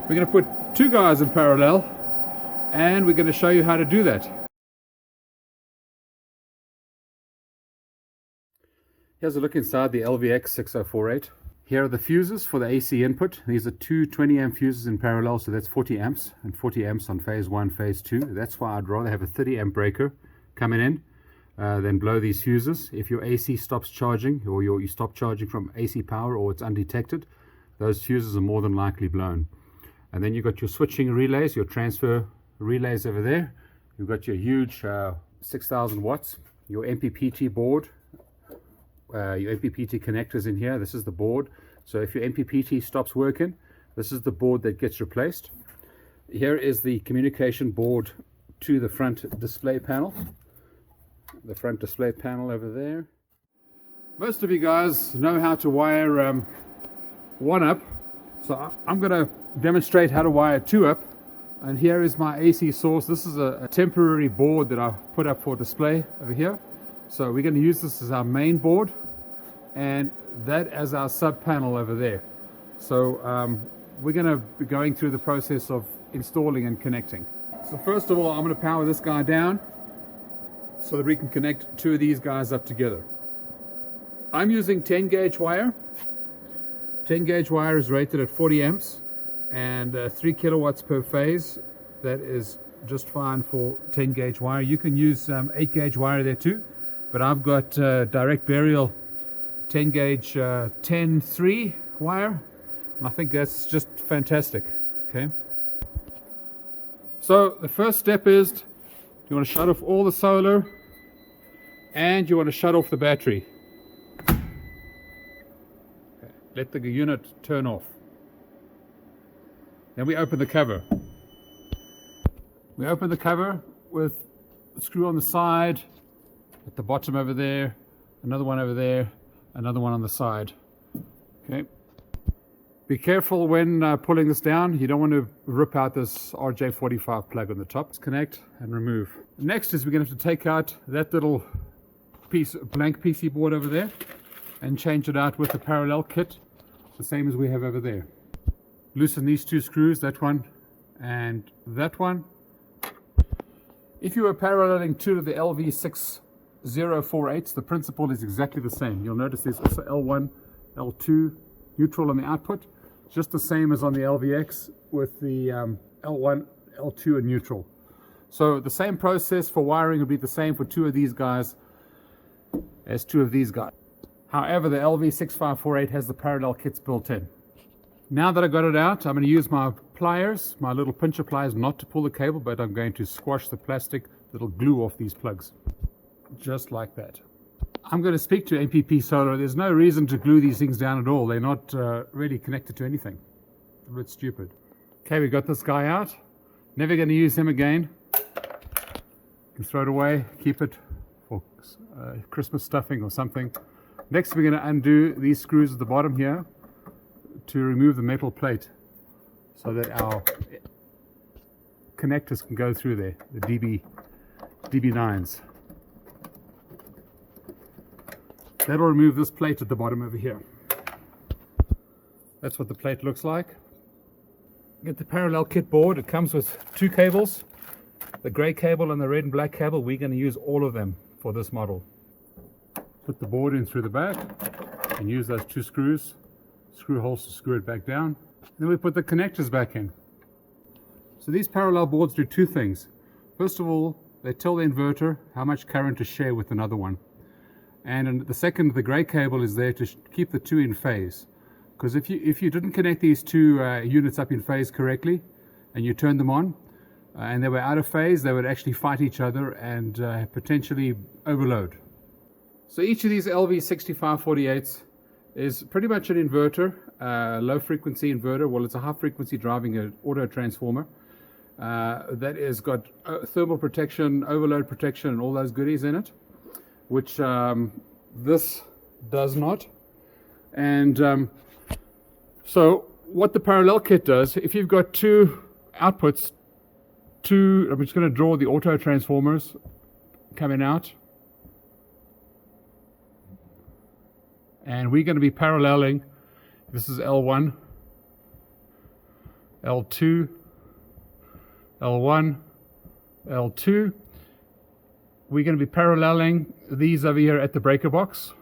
We're going to put two guys in parallel, and we're going to show you how to do that. Here's a look inside the LVX6048. Here are the fuses for the AC input. These are two 20 amp fuses in parallel, so that's 40 amps, and 40 amps on phase 1, phase 2. That's why I'd rather have a 30 amp breaker coming in than blow these fuses. If your AC stops charging, or you stop charging from AC power, or it's undetected, those fuses are more than likely blown. And then you've got your switching relays, your transfer relays over there. You've got your huge 6,000 watts, your MPPT board, your MPPT connectors in here. This is the board. So if your MPPT stops working, this is the board that gets replaced. Here is the communication board to the front display panel. The front display panel over there. Most of you guys know how to wire one up, so I'm going to demonstrate how to wire two up. And here is my AC source. This is a temporary board that I put up for display over here. So we're going to use this as our main board, and that as our sub panel over there. So we're going to be going through the process of installing and connecting. So first of all, I'm going to power this guy down so that we can connect two of these guys up together. I'm using 10 gauge wire. 10 gauge wire is rated at 40 amps and 3 kilowatts per phase. That is just fine for 10 gauge wire. You can use 8 gauge wire there too, but I've got direct burial 10 gauge 10-3 wire, and I think that's just fantastic. Okay, so the first step is you want to shut off all the solar and you want to shut off the battery. Okay. Let the unit turn off. Then we open the cover. We open the cover with a screw on the side, at the bottom over there, another one over there, another one on the side. Okay. Be careful when pulling this down. You don't want to rip out this RJ45 plug on the top. Let's connect and remove. Next is we're going to have to take out that little piece, blank PC board over there, and change it out with the parallel kit, the same as we have over there. Loosen these two screws, that one and that one. If you are paralleling two of the LV6048s, the principle is exactly the same. You'll notice there's also L1, L2 neutral on the output, just the same as on the LVX with the L1, L2 and neutral. So the same process for wiring will be the same for two of these guys as two of these guys. However, the LV6548 has the parallel kits built in. Now that I got it out, I'm going to use my pliers, my little pincher pliers, not to pull the cable, but I'm going to squash the plastic little glue off these plugs. Just like that. I'm going to speak to MPP Solar. There's no reason to glue these things down at all. They're not really connected to anything. A bit stupid. Okay, we got this guy out. Never going to use him again. You can throw it away, keep it for Christmas stuffing or something. Next, we're going to undo these screws at the bottom here to remove the metal plate so that our connectors can go through there, the DB9s. That'll remove this plate at the bottom over here. That's what the plate looks like. Get the parallel kit board. It comes with two cables, the gray cable and the red and black cable. We're going to use all of them for this model. Put the board in through the back and use those two screws, screw holes to screw it back down. Then we put the connectors back in. So these parallel boards do two things. First of all, they tell the inverter how much current to share with another one. And the second, the gray cable is there to keep the two in phase. Because if you didn't connect these two units up in phase correctly, and you turned them on, and they were out of phase, they would actually fight each other and potentially overload. So each of these LV6548s is pretty much an inverter, low frequency inverter. Well, it's a high frequency driving an auto transformer that has got thermal protection, overload protection, and all those goodies in it, which this does not. And so what the parallel kit does, if you've got two outputs, I'm just going to draw the auto transformers coming out, and we're going to be paralleling. This is L1, L2, L1, L2. We're going to be paralleling these over here at the breaker box.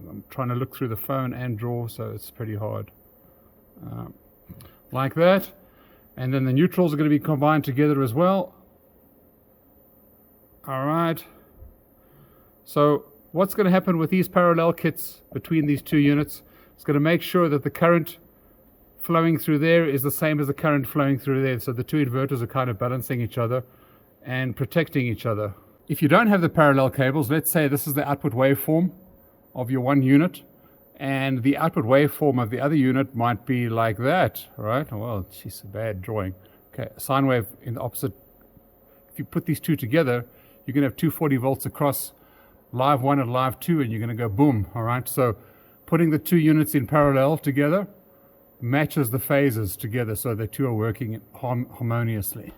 I'm trying to look through the phone and draw, so it's pretty hard. Like that. And then the neutrals are going to be combined together as well. All right. So what's going to happen with these parallel kits between these two units? It's going to make sure that the current flowing through there is the same as the current flowing through there. So the two inverters are kind of balancing each other and protecting each other. If you don't have the parallel cables, let's say this is the output waveform of your one unit, and the output waveform of the other unit might be like that, right? Well, geez, a bad drawing. Okay, a sine wave in the opposite. If you put these two together, you're going to have 240 volts across live 1 and live 2, and you're going to go boom, all right? So putting the two units in parallel together matches the phases together, so the two are working harmoniously.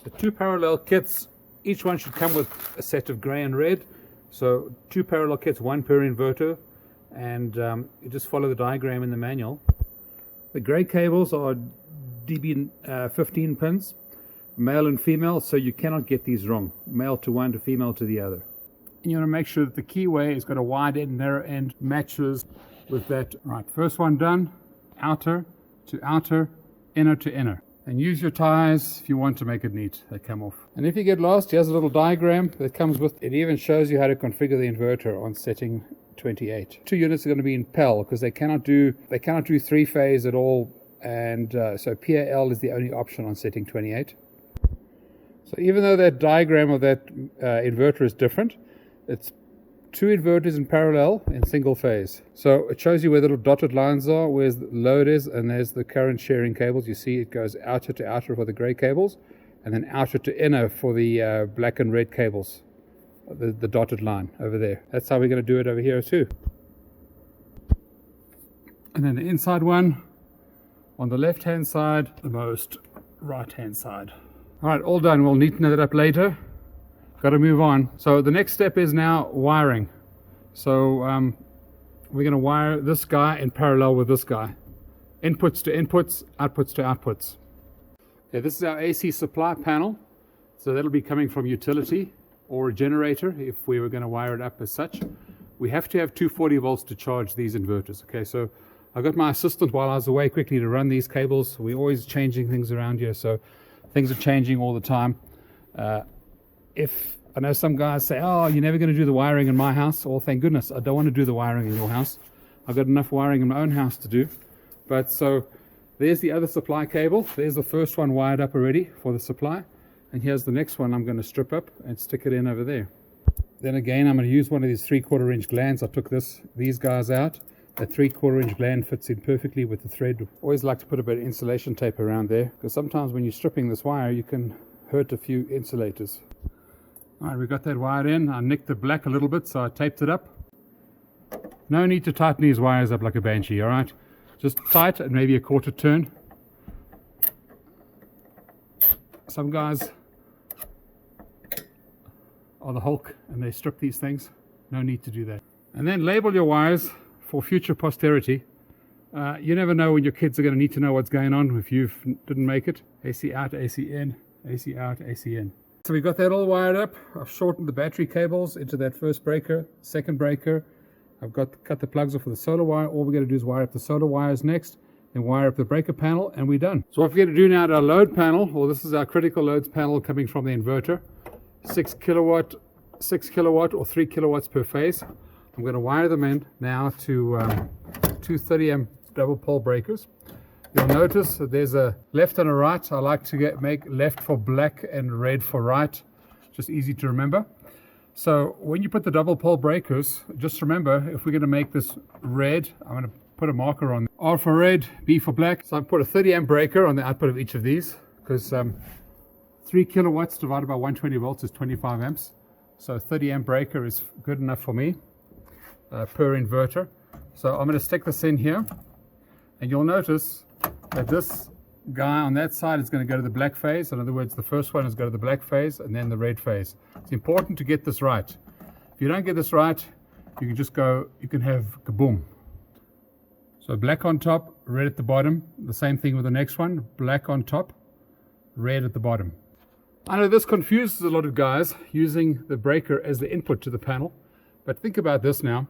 The two parallel kits, each one should come with a set of gray and red. So two parallel kits, one per inverter, and you just follow the diagram in the manual. The gray cables are DB 15 pins, male and female, so you cannot get these wrong. Male to one to female to the other. And you want to make sure that the keyway has got a wide end, narrow end, matches with that. Right, first one done, outer to outer, inner to inner. And use your ties if you want to make it neat. They come off. And if you get lost, here's a little diagram that comes with it. Even shows you how to configure the inverter on setting 28. Two units are going to be in PAL because they cannot do three-phase at all, and so PAL is the only option on setting 28. So even though that diagram of that inverter is different, it's two inverters in parallel in single phase. So it shows you where the little dotted lines are, where the load is, and there's the current sharing cables. You see it goes outer to outer for the gray cables, and then outer to inner for the black and red cables, the dotted line over there. That's how we're going to do it over here too. And then the inside one on the left hand side, the most right hand side. All right, all done. We'll neaten that up later. Got to move on. So the next step is now wiring. So we're going to wire this guy in parallel with this guy. Inputs to inputs, outputs to outputs. Okay, this is our AC supply panel. So that'll be coming from utility or a generator if we were going to wire it up as such. We have to have 240 volts to charge these inverters. Okay, so I got my assistant while I was away quickly to run these cables. We're always changing things around here, so things are changing all the time. If I know some guys say, oh, you're never going to do the wiring in my house. Well, thank goodness, I don't want to do the wiring in your house. I've got enough wiring in my own house to do. But so there's the other supply cable. There's the first one wired up already for the supply. And here's the next one I'm going to strip up and stick it in over there. Then again, I'm going to use one of these 3/4 inch glands. I took these guys out. That 3/4 inch gland fits in perfectly with the thread. Always like to put a bit of insulation tape around there, because sometimes when you're stripping this wire, you can hurt a few insulators. All right, we got that wired in. I nicked the black a little bit, so I taped it up. No need to tighten these wires up like a banshee, all right? Just tight and maybe a quarter turn. Some guys are the Hulk and they strip these things. No need to do that. And then label your wires for future posterity. You never know when your kids are going to need to know what's going on if you didn't make it. AC out, AC in, AC out, AC in. So we got that all wired up. I've shortened the battery cables into that first breaker, second breaker. I've cut the plugs off for the solar wire. All we're going to do is wire up the solar wires next, then wire up the breaker panel, and we're done. So what we're going to do now at our load panel, well, this is our critical loads panel coming from the inverter. 6 kilowatt or 3 kilowatts per phase. I'm going to wire them in now to two 30 amp double pole breakers. You'll notice that there's a left and a right. I like to make left for black and red for right. Just easy to remember. So when you put the double pole breakers, just remember, if we're going to make this red, I'm going to put a marker on R for red, B for black. So I put a 30 amp breaker on the output of each of these, because 3 kilowatts divided by 120 volts is 25 amps. So 30 amp breaker is good enough for me per inverter. So I'm going to stick this in here, and you'll notice that this guy on that side is going to go to the black phase. In other words, the first one is go to the black phase and then the red phase. It's important to get this right. If you don't get this right, you can just go, you can have kaboom. So So black on top, red at the bottom. The same thing with the next one. Black on top, red at the bottom. I know this confuses a lot of guys using the breaker as the input to the panel. But think about this now.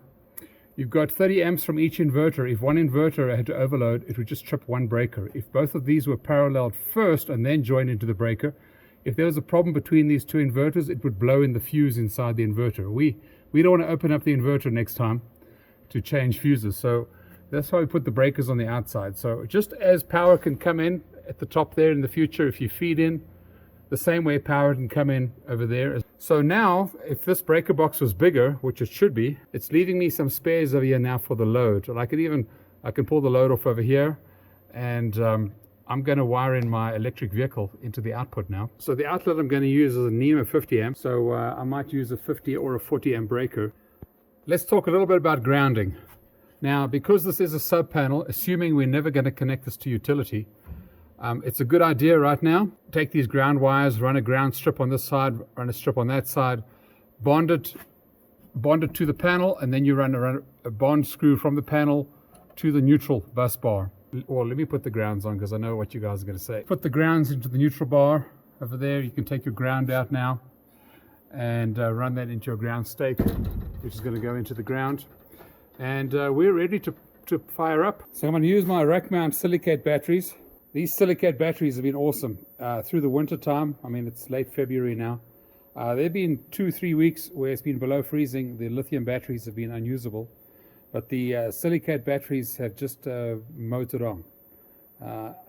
You've got 30 amps from each inverter. If one inverter had to overload, it would just trip one breaker. If both of these were paralleled first and then joined into the breaker, if there was a problem between these two inverters, it would blow in the fuse inside the inverter. We don't want to open up the inverter next time to change fuses. So that's why we put the breakers on the outside. So just as power can come in at the top there in the future, if you feed in, the same way power can come in over there. So now, if this breaker box was bigger, which it should be, it's leaving me some spares over here now for the load. And I can pull the load off over here, and I'm going to wire in my electric vehicle into the output now. So the outlet I'm going to use is a NEMA 50 amp. So I might use a 50 or a 40 amp breaker. Let's talk a little bit about grounding. Now, because this is a sub panel, assuming we're never going to connect this to utility, it's a good idea right now. Take these ground wires, run a ground strip on this side, run a strip on that side, bond it to the panel, and then you run a bond screw from the panel to the neutral bus bar. Or let me put the grounds on because I know what you guys are going to say. Put the grounds into the neutral bar over there. You can take your ground out now and run that into your ground stake, which is going to go into the ground. And we're ready to fire up. So I'm going to use my rack mount silicate batteries. These silicate batteries have been awesome through the winter time. I mean, it's late February now. They've been 2-3 weeks where it's been below freezing. The lithium batteries have been unusable, but the silicate batteries have just motored on.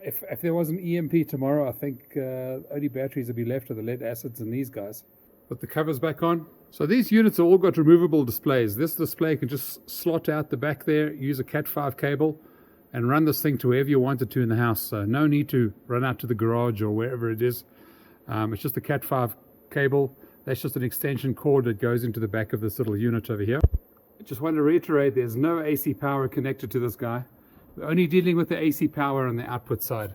If there was an EMP tomorrow, I think only batteries would be left are the lead acids and these guys. Put the covers back on. So these units have all got removable displays. This display can just slot out the back there, use a Cat5 cable, and run this thing to wherever you want it to in the house. So no need to run out to the garage or wherever it is. It's just a Cat5 cable. That's just an extension cord that goes into the back of this little unit over here. I just want to reiterate, there's no AC power connected to this guy. We're only dealing with the AC power on the output side.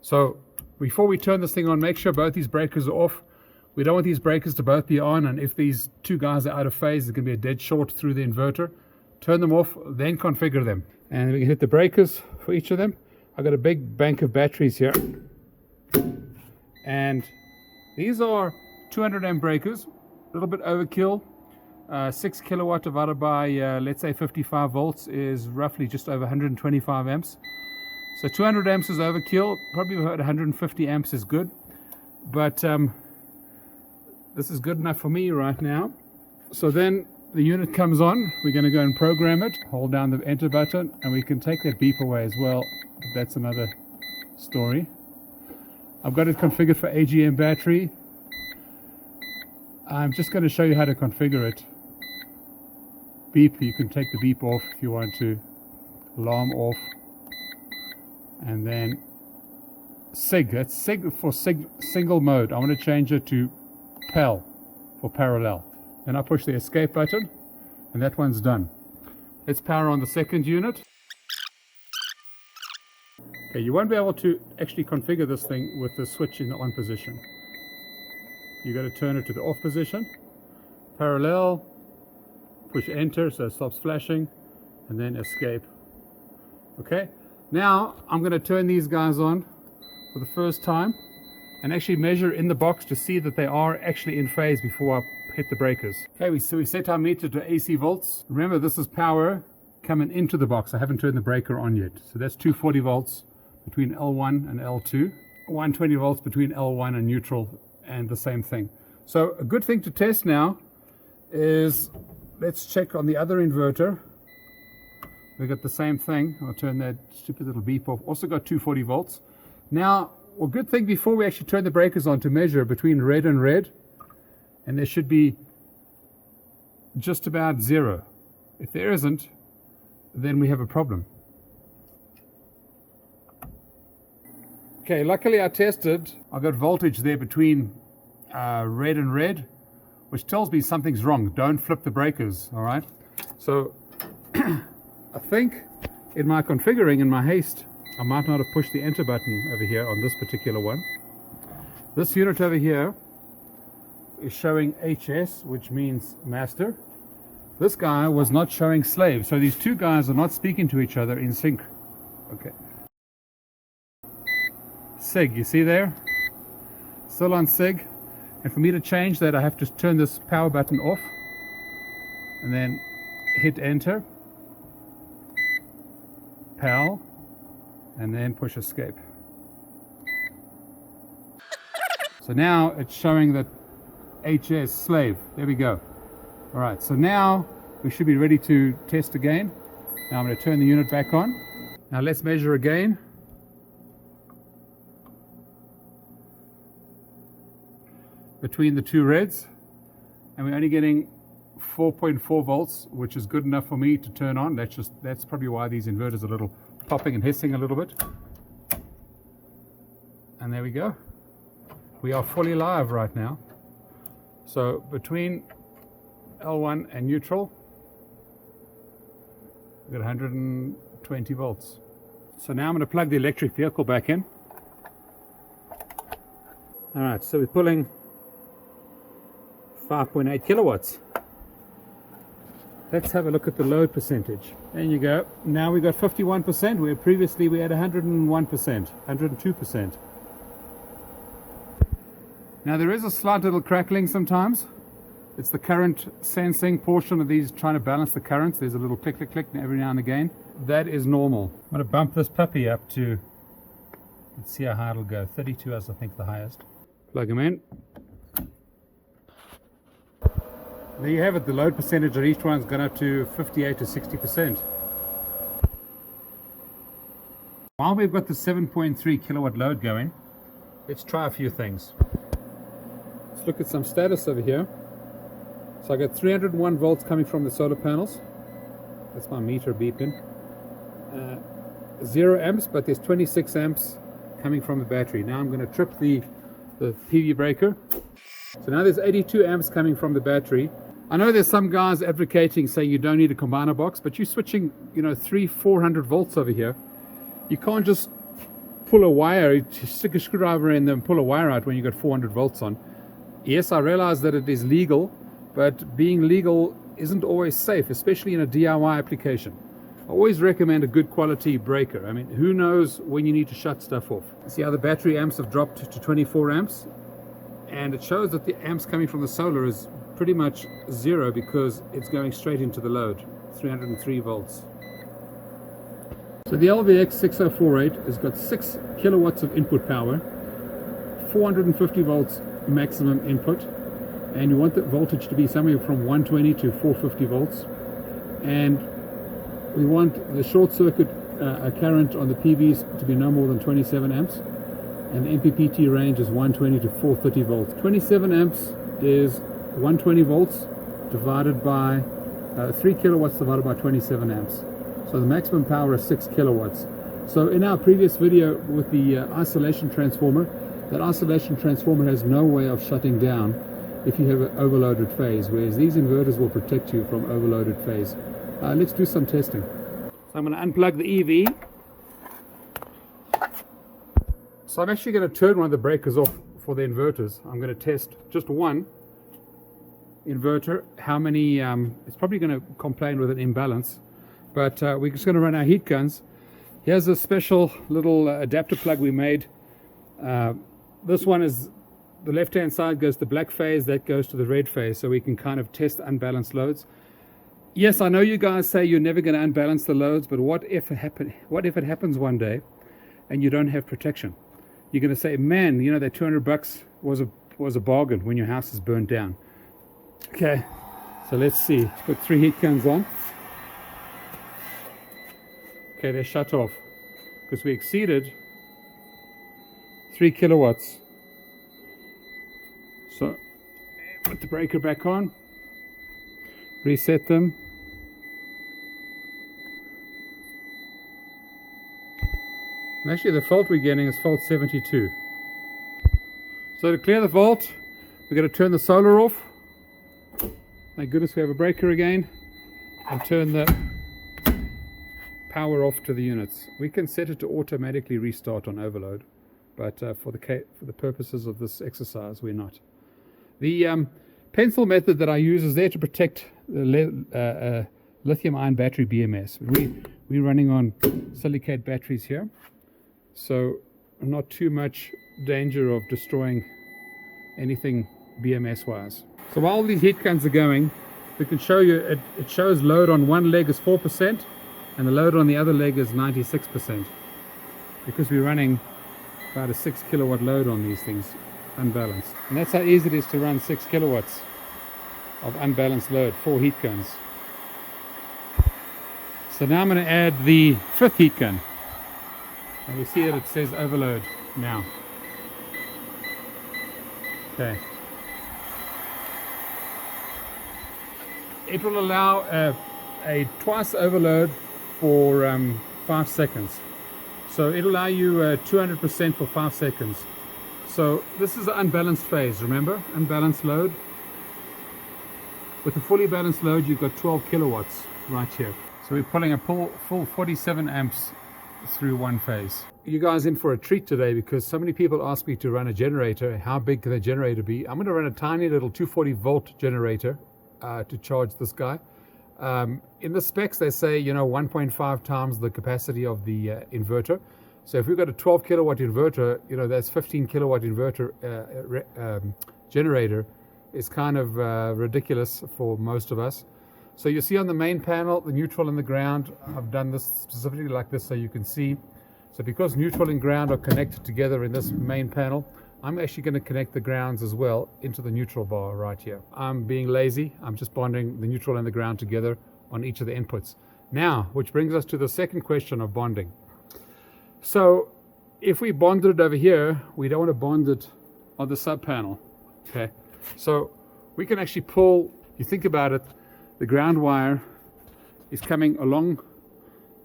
So before we turn this thing on, make sure both these breakers are off. We don't want these breakers to both be on, and if these two guys are out of phase, there's going to be a dead short through the inverter. Turn them off, then configure them. And we can hit the breakers for each of them. I've got a big bank of batteries here. And these are 200 amp breakers, a little bit overkill. 6 kilowatt divided by, let's say 55 volts is roughly just over 125 amps. So 200 amps is overkill. Probably about 150 amps is good. But this is good enough for me right now. So then the unit comes on. We're going to go and program it. Hold down the enter button, and we can take that beep away as well. But that's another story. I've got it configured for AGM battery. I'm just going to show you how to configure it. Beep, you can take the beep off if you want to. Alarm off. And then SIG, that's SIG for single mode. I want to change it to PAL for parallel. Then I push the escape button, and that one's done. Let's power on the second unit. Okay, you won't be able to actually configure this thing with the switch in the on position. You've got to turn it to the off position. Parallel, push enter so it stops flashing, and then escape. Okay, now I'm going to turn these guys on for the first time and actually measure in the box to see that they are actually in phase before I hit the breakers. Okay, so we set our meter to AC volts. Remember, this is power coming into the box. I haven't turned the breaker on yet. So that's 240 volts between L1 and L2, 120 volts between L1 and neutral, and the same thing. So a good thing to test now is, let's check on the other inverter. We got the same thing. I'll turn that stupid little beep off. Also got 240 volts. Now, a good thing before we actually turn the breakers on to measure between red and red, and there should be just about 0. If there isn't, then we have a problem. Okay, luckily I tested. I got voltage there between red and red, which tells me something's wrong. Don't flip the breakers, all right? So I think in my configuring, in my haste, I might not have pushed the enter button over here on this particular one. This unit over here is showing HS, which means master. This guy was not showing slave. So these two guys are not speaking to each other in sync. Okay. SIG, you see there? Still on SIG. And for me to change that, I have to turn this power button off and then hit enter, PAL, and then push escape. So now it's showing that HS slave. There we go. All right, so now we should be ready to test again. Now I'm going to turn the unit back on. Now let's measure again. Between the two reds, and we're only getting 4.4 volts, which is good enough for me to turn on. That's probably why these inverters are a little popping and hissing a little bit. And there we go. We are fully live right now. So between L1 and neutral, we've got 120 volts. So now I'm going to plug the electric vehicle back in. All right, so we're pulling 5.8 kilowatts. Let's have a look at the load percentage. There you go. Now we've got 51%, where previously we had 101%, 102%. Now there is a slight little crackling sometimes. It's the current sensing portion of these trying to balance the currents. There's a little click, click, click every now and again. That is normal. I'm going to bump this puppy up to, let's see how high it'll go. 32 is I think the highest. Plug them in. There you have it, the load percentage of each one's gone up to 58 to 60%. While we've got the 7.3 kilowatt load going, let's try a few things. Let's look at some status over here. So I got 301 volts coming from the solar panels. That's my meter beeping. 0 amps, but there's 26 amps coming from the battery. Now I'm going to trip the PV breaker. So now there's 82 amps coming from the battery. I know there's some guys advocating saying you don't need a combiner box, but you're switching, 300-400 volts over here. You can't just pull a wire, stick a screwdriver in there and pull a wire out when you've got 400 volts on. Yes, I realize that it is legal, but being legal isn't always safe, especially in a DIY application. I always recommend a good quality breaker. I mean, who knows when you need to shut stuff off. See how the battery amps have dropped to 24 amps? And it shows that the amps coming from the solar is pretty much 0 because it's going straight into the load, 303 volts. So the LVX6048 has got 6 kilowatts of input power, 450 volts maximum input, and you want the voltage to be somewhere from 120 to 450 volts. And we want the short circuit current on the PVs to be no more than 27 amps. And the MPPT range is 120 to 430 volts. 27 amps is 120 volts divided by 3 kilowatts divided by 27 amps. So the maximum power is 6 kilowatts. So in our previous video with the isolation transformer, that isolation transformer has no way of shutting down if you have an overloaded phase, whereas these inverters will protect you from overloaded phase. Let's do some testing. So I'm going to unplug the EV. So I'm actually going to turn one of the breakers off for the inverters. I'm going to test just one inverter. How many, it's probably going to complain with an imbalance, but we're just going to run our heat guns. Here's a special little adapter plug we made. This one is, the left hand side goes to the black phase, that goes to the red phase, so we can kind of test unbalanced loads. Yes, I know you guys say you're never going to unbalance the loads, but what if it happens one day and you don't have protection? You're going to say, man, that $200 was a bargain when your house is burned down. Okay, so let's see. Let's put 3 heat guns on. Okay, they're shut off because we exceeded 3 kilowatts. So put the breaker back on, reset them. And actually the fault we're getting is fault 72. So to clear the fault, we're going to turn the solar off. Thank goodness we have a breaker again. And turn the power off to the units. We can set it to automatically restart on overload, but for the purposes of this exercise, we're not. The pencil method that I use is there to protect the lithium ion battery BMS. We're running on silicate batteries here, so not too much danger of destroying anything BMS wise. So while these heat guns are going, we can show you it shows load on one leg is 4% and the load on the other leg is 96%, because we're running about a 6 kilowatt load on these things unbalanced. And that's how easy it is to run 6 kilowatts of unbalanced load, 4 heat guns. So now I'm going to add the 5th heat gun, and we see that it says overload now. Okay. It will allow a twice overload for 5 seconds. So it'll allow you 200% for 5 seconds. So this is the unbalanced phase, remember? Unbalanced load. With a fully balanced load, you've got 12 kilowatts right here. So we're pulling a full 47 amps through one phase. You guys in for a treat today, because so many people ask me to run a generator. How big can the generator be? I'm going to run a tiny little 240 volt generator to charge this guy. In the specs they say 1.5 times the capacity of the inverter. So if we've got a 12 kilowatt inverter, that's 15 kilowatt inverter generator is kind of ridiculous for most of us. So you see on the main panel the neutral and the ground. I've done this specifically like this so you can see. So because neutral and ground are connected together in this main panel, I'm actually going to connect the grounds as well into the neutral bar right here. I'm being lazy. I'm just bonding the neutral and the ground together on each of the inputs. Now, which brings us to the second question of bonding. So if we bonded it over here, we don't want to bond it on the sub panel. Okay, so we can actually pull, you think about it, the ground wire is coming along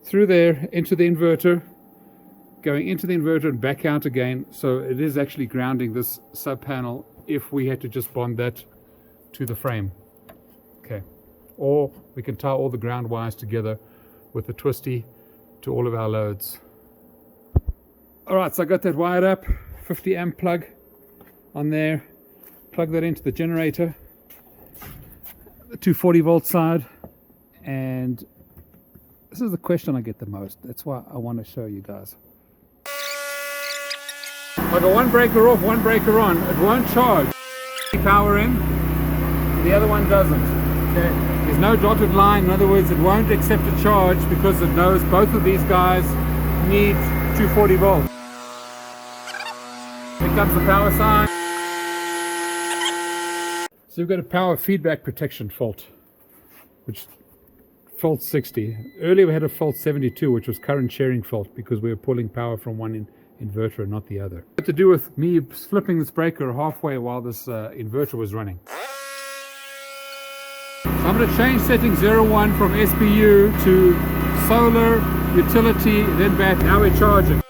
through there into the inverter, going into the inverter and back out again. So it is actually grounding this sub panel if we had to just bond that to the frame. Okay, or we can tie all the ground wires together with a twisty to all of our loads. All right, so I got that wired up, 50 amp plug on there, plug that into the generator, the 240 volt side, and this is the question I get the most. That's why I want to show you guys. I got one breaker off, one breaker on. It won't charge. Power in, the other one doesn't. Okay. There's no dotted line. In other words, it won't accept a charge because it knows both of these guys need 240 volts. Here comes the power sign. So we've got a power feedback protection fault, which fault 60. Earlier we had a fault 72, which was current sharing fault because we were pulling power from one inverter and not the other. It had to do with me flipping this breaker halfway while this inverter was running. So I'm going to change setting 01 from SBU to solar, utility, then back. Now we're charging.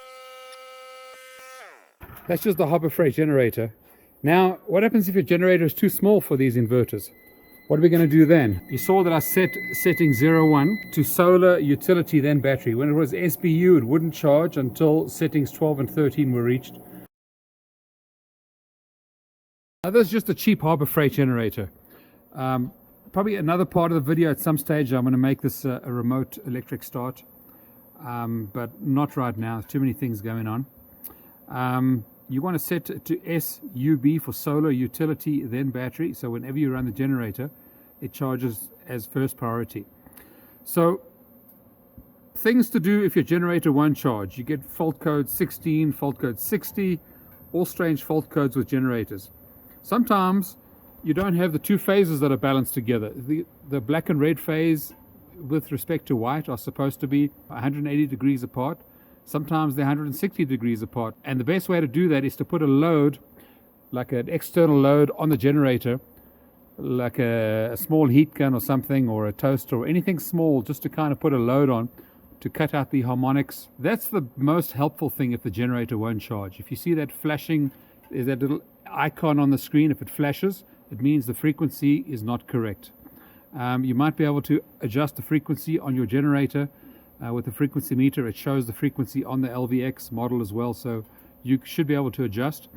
That's just the Harbor Freight generator. Now, what happens if your generator is too small for these inverters? What are we going to do then? You saw that I set setting 01 to solar, utility, then battery. When it was SBU, it wouldn't charge until settings 12 and 13 were reached. Now, this is just a cheap Harbor Freight generator. Probably another part of the video at some stage, I'm going to make this a remote electric start. But not right now. Too many things going on. You want to set to SUB for solar, utility, then battery. So whenever you run the generator, it charges as first priority. So things to do if your generator won't charge. You get fault code 16, fault code 60, all strange fault codes with generators. Sometimes you don't have the two phases that are balanced together. The black and red phase with respect to white are supposed to be 180 degrees apart. Sometimes they're 160 degrees apart. And the best way to do that is to put a load, like an external load on the generator, like a small heat gun or something, or a toaster or anything small, just to kind of put a load on to cut out the harmonics. That's the most helpful thing if the generator won't charge. If you see that flashing, there's that little icon on the screen. If it flashes, it means the frequency is not correct. You might be able to adjust the frequency on your generator with the frequency meter. It shows the frequency on the LVX model as well, so you should be able to adjust.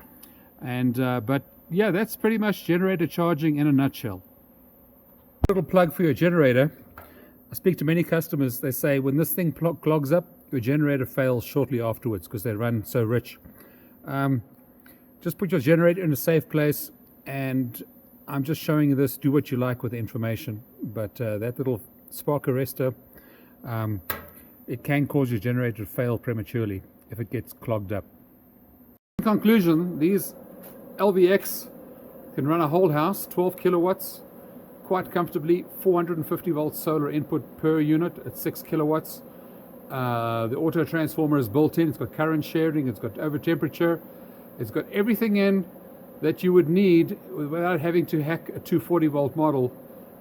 And but yeah, that's pretty much generator charging in a nutshell. Little plug for your generator. I speak to many customers, they say when this thing clogs up, your generator fails shortly afterwards because they run so rich. Just put your generator in a safe place, and I'm just showing you this. Do what you like with the information, but that little spark arrestor, it can cause your generator to fail prematurely if it gets clogged up. In conclusion, these LVX can run a whole house, 12 kilowatts, quite comfortably. 450 volts solar input per unit at 6 kilowatts. The auto transformer is built in. It's got current sharing, it's got over temperature, it's got everything in that you would need without having to hack a 240 volt model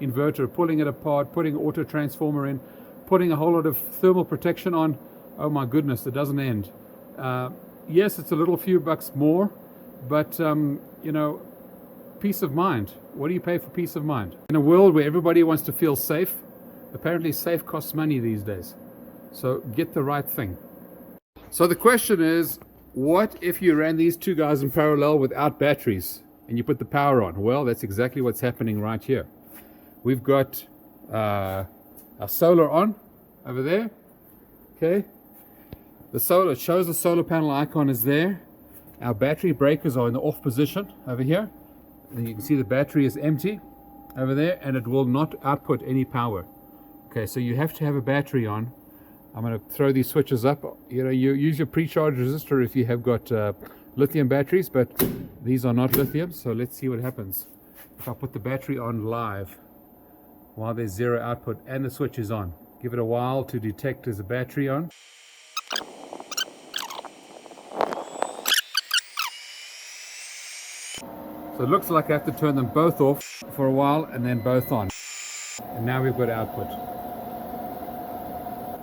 inverter, pulling it apart, putting an auto transformer in, putting a whole lot of thermal protection on. Oh my goodness, it doesn't end. Yes, it's a little few bucks more, but you know, peace of mind. What do you pay for peace of mind? In a world where everybody wants to feel safe, apparently safe costs money these days. So get the right thing. So the question is, what if you ran these two guys in parallel without batteries and you put the power on? Well, that's exactly what's happening right here. We've got our solar on over there. Okay. The solar, it shows the solar panel icon is there. Our battery breakers are in the off position over here. And you can see the battery is empty over there, and it will not output any power. Okay, so you have to have a battery on. I'm going to throw these switches up. You know, you use your pre-charge resistor if you have got lithium batteries, but these are not lithium. So let's see what happens if I put the battery on live while there's zero output and the switch is on. Give it a while to detect there's a battery on. So it looks like I have to turn them both off for a while and then both on. And now we've got output.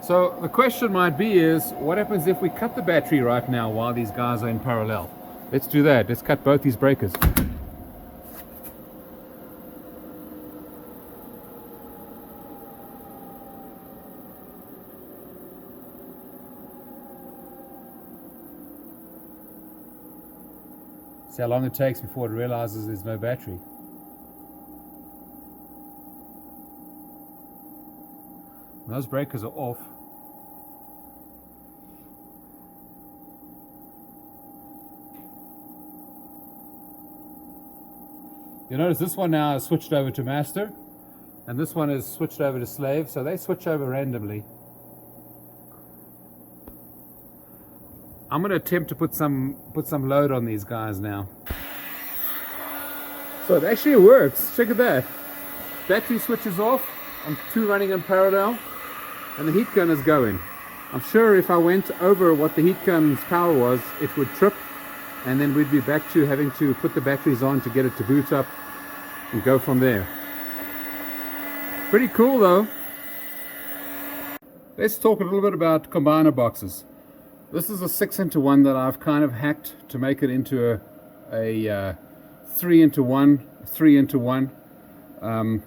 So the question might be is, what happens if we cut the battery right now while these guys are in parallel? Let's do that. Let's cut both these breakers. See how long it takes before it realizes there's no battery. And those breakers are off. You notice this one now is switched over to master, and this one is switched over to slave, so they switch over randomly. I'm going to attempt to put some load on these guys now. So it actually works. Check at that. Battery switches off. I'm two running in parallel, and the heat gun is going. I'm sure if I went over what the heat gun's power was, it would trip, and then we'd be back to having to put the batteries on to get it to boot up and go from there. Pretty cool though. Let's talk a little bit about combiner boxes. This is a 6-into-1 that I've kind of hacked to make it into a 3-into-1, 3-into-1.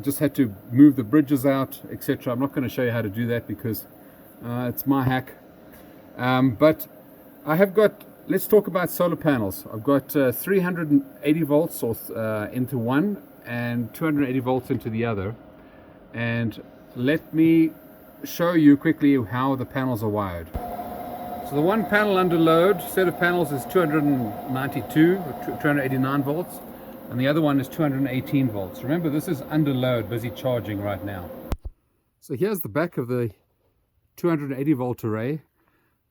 Just had to move the bridges out, etc. I'm not going to show you how to do that because it's my hack. But I have got, let's talk about solar panels. I've got 380 volts into one and 280 volts into the other. And let me show you quickly how the panels are wired. So the one panel under load, set of panels, is 292 or 289 volts, and the other one is 218 volts. Remember, this is under load, busy charging right now. So here's the back of the 280 volt array,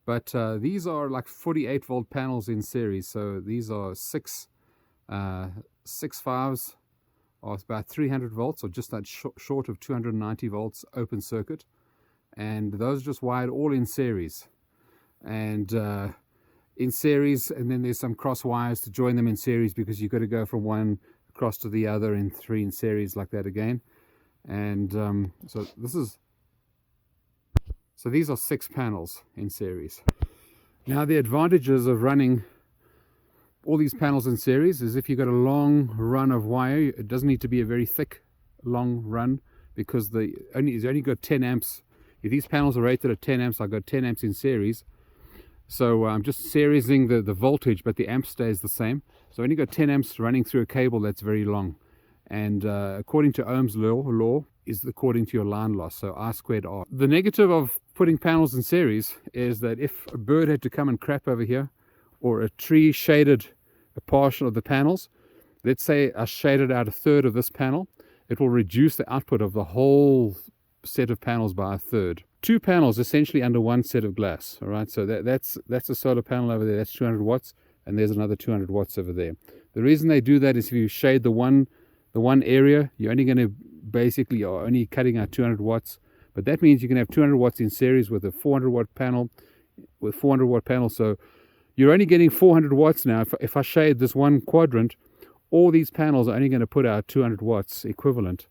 but these are like 48 volt panels in series. So these are six fives of about 300 volts, or just that short of 290 volts open circuit, and those are just wired all in series. And in series, and then there's some cross wires to join them in series, because you've got to go from one across to the other in three in series like that again. And so these are 6 panels in series. Now the advantages of running all these panels in series is if you've got a long run of wire, it doesn't need to be a very thick long run, because it's only got 10 amps. If these panels are rated at 10 amps, I've got 10 amps in series. So I'm just seriesing the voltage, but the amp stays the same. So I only got 10 amps running through a cable that's very long. And according to Ohm's law, is according to your line loss, so I squared R. The negative of putting panels in series is that if a bird had to come and crap over here, or a tree shaded a portion of the panels, let's say I shaded out a third of this panel, it will reduce the output of the whole set of panels by a third. 2 panels essentially under one set of glass. All right, so that's a solar panel over there, that's 200 watts, and there's another 200 watts over there. The reason they do that is if you shade the one area, you're only going to basically are only cutting out 200 watts, but that means you can have 200 watts in series with a 400 watt panel, so you're only getting 400 watts now. If I shade this one quadrant, all these panels are only going to put out 200 watts equivalent,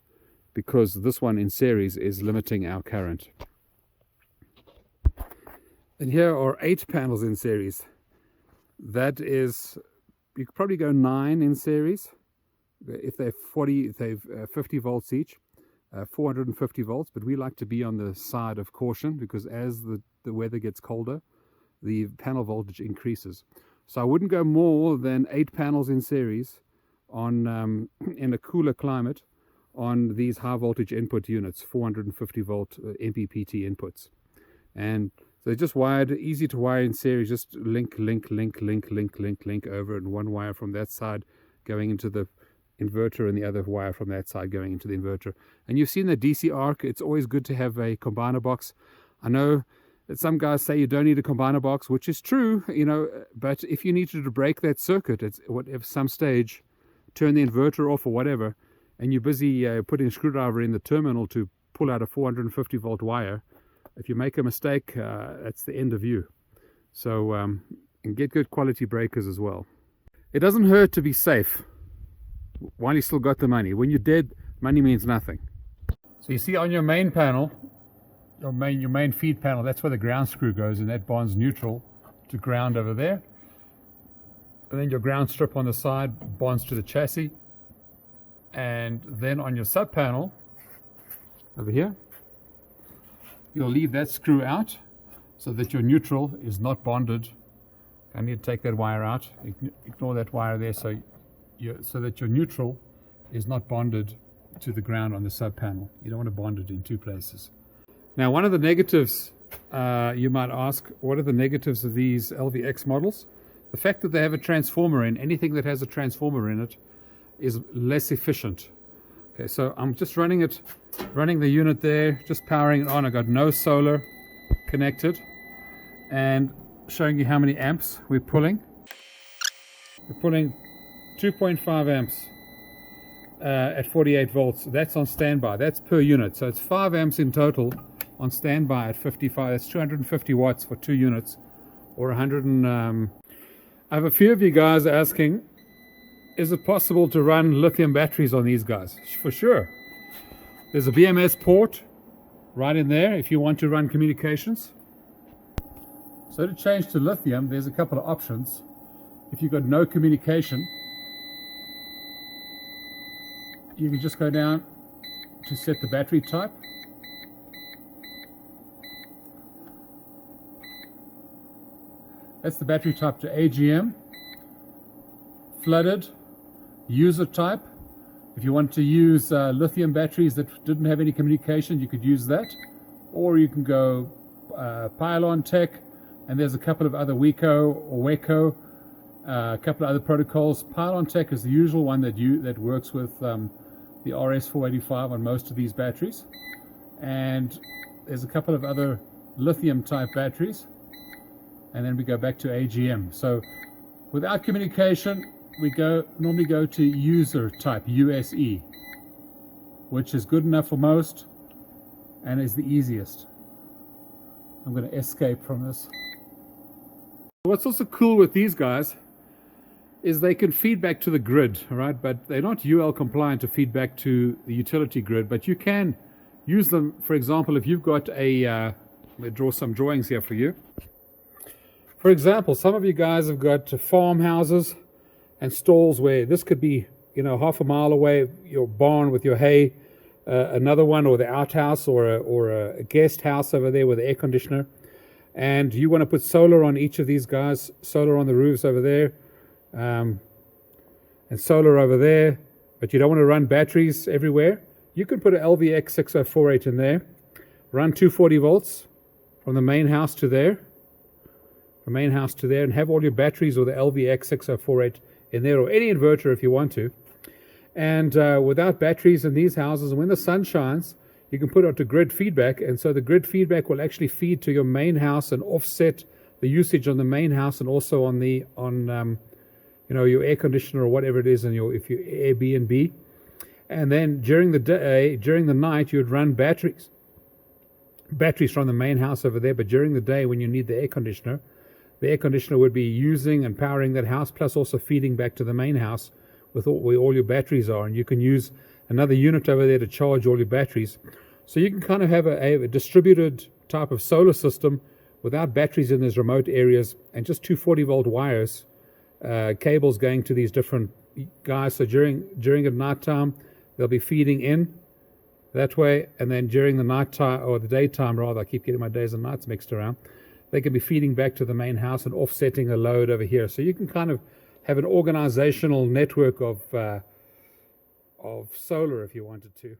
because this one in series is limiting our current. And here are 8 panels in series. That is, you could probably go 9 in series if they're 50 volts each, 450 volts, but we like to be on the side of caution, because as the weather gets colder, the panel voltage increases. So I wouldn't go more than 8 panels in series on in a cooler climate on these high voltage input units, 450 volt MPPT inputs. And so just wired, easy to wire in series, just link over, and one wire from that side going into the inverter and the other wire from that side going into the inverter. And you've seen the DC arc, it's always good to have a combiner box. I know that some guys say you don't need a combiner box, which is true, you know, but if you needed to break that circuit at some stage, turn the inverter off or whatever, and you're busy putting a screwdriver in the terminal to pull out a 450 volt wire, if you make a mistake, that's the end of you. So, and get good quality breakers as well. It doesn't hurt to be safe while you still got the money. When you're dead, money means nothing. So you see on your main panel, your main feed panel, that's where the ground screw goes, and that bonds neutral to ground over there. And then your ground strip on the side bonds to the chassis. And then on your sub panel over here, you'll leave that screw out so that your neutral is not bonded. I need to take that wire out. Ignore that wire there, so that your neutral is not bonded to the ground on the sub panel. You don't want to bond it in 2 places. Now, one of the negatives, you might ask, what are the negatives of these LVX models? The fact that they have a transformer in, anything that has a transformer in it is less efficient. Okay, so I'm just running the unit there, just powering it on. I got no solar connected, and showing you how many amps we're pulling. We're pulling 2.5 amps at 48 volts. That's on standby. That's per unit. So it's 5 amps in total on standby at 55. That's 250 watts for 2 units, or 100 and... I have a few of you guys asking, is it possible to run lithium batteries on these guys? For sure. There's a BMS port right in there if you want to run communications. So to change to lithium, there's a couple of options. If you've got no communication, you can just go down to set the battery type. That's the battery type to AGM, flooded, user type. If you want to use lithium batteries that didn't have any communication, you could use that. Or you can go pylon tech, and there's a couple of other WECO or WECO, a couple of other protocols. Pylon tech is the usual one that works with the RS485 on most of these batteries. And there's a couple of other lithium type batteries. And then we go back to AGM. So without communication, we normally go to user type, USE, which is good enough for most and is the easiest. I'm going to escape from this. What's also cool with these guys is they can feed back to the grid, all right? But they're not UL compliant to feed back to the utility grid, but you can use them. For example, if you've got a, let me draw some drawings here for you. For example, some of you guys have got farmhouses and stalls where this could be, you know, half a mile away, your barn with your hay, another one, or the outhouse, or a guest house over there with the air conditioner. And you want to put solar on each of these guys, solar on the roofs over there, and solar over there, but you don't want to run batteries everywhere. you can put an LVX6048 in there, run 240 volts from the main house to there, and have all your batteries or the LVX6048 in there, or any inverter if you want to. And without batteries in these houses, when the sun shines, you can put it onto grid feedback, and so the grid feedback will actually feed to your main house and offset the usage on the main house and also on your air conditioner or whatever it is in your Airbnb. And then during the day, during the night, you'd run batteries from the main house over there. But during the day, when you need the air conditioner would be using and powering that house, plus also feeding back to the main house with where all your batteries are. And you can use another unit over there to charge all your batteries. So you can kind of have a distributed type of solar system without batteries in these remote areas, and just 240 volt wires, cables going to these different guys. So during at night time, they'll be feeding in that way, and then during the night time, or the daytime rather, I keep getting my days and nights mixed around, they can be feeding back to the main house and offsetting a load over here. So you can kind of have an organizational network of solar if you wanted to.